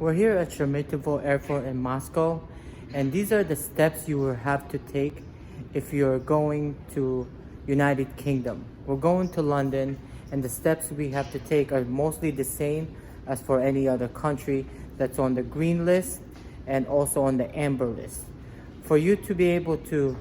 We're here at Sheremetyevo Airport in Moscow, and these are the steps you will have to take if you're going to United Kingdom. We're going to London, and the steps we have to take are mostly the same as for any other country that's on the green list and also on the amber list. For you to be able to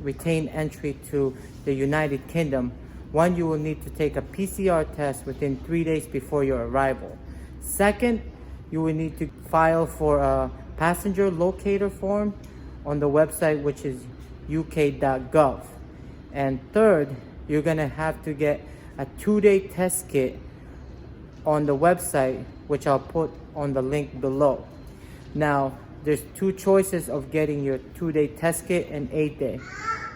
retain entry to the United Kingdom, one, you will need to take a PCR test within 3 days before your arrival. Second, you will need to file for a passenger locator form on the website, which is uk.gov. And third, you're gonna have to get a 2-day test kit on the website, which I'll put on the link below. Now, there's two choices of getting your 2-day test kit and 8-day.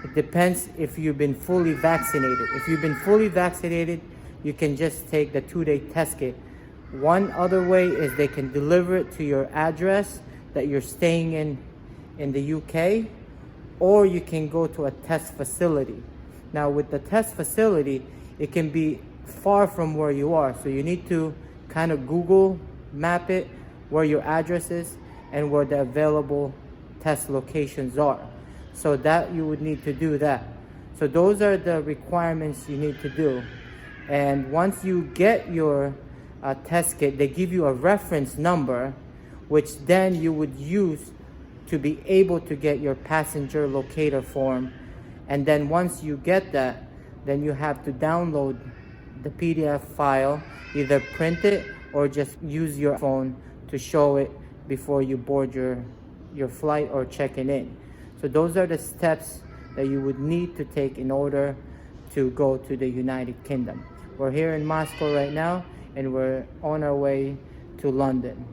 It depends if you've been fully vaccinated. If you've been fully vaccinated, you can just take the 2-day test kit. One other way is they can deliver it to your address that you're staying in the UK, or you can go to a test facility. Now with the test facility, it can be far from where you are, so you need to kind of Google map it where your address is and where the available test locations are. So that you would need to do that. So those are the requirements you need to do. And once you get your test kit, they give you a reference number, which then you would use to be able to get your passenger locator form. And then once you get that, then you have to download the PDF file, either print it or just use your phone to show it before you board your flight or checking in. So those are the steps that you would need to take in order to go to the United Kingdom. We're here in Moscow right now, and we're on our way to London.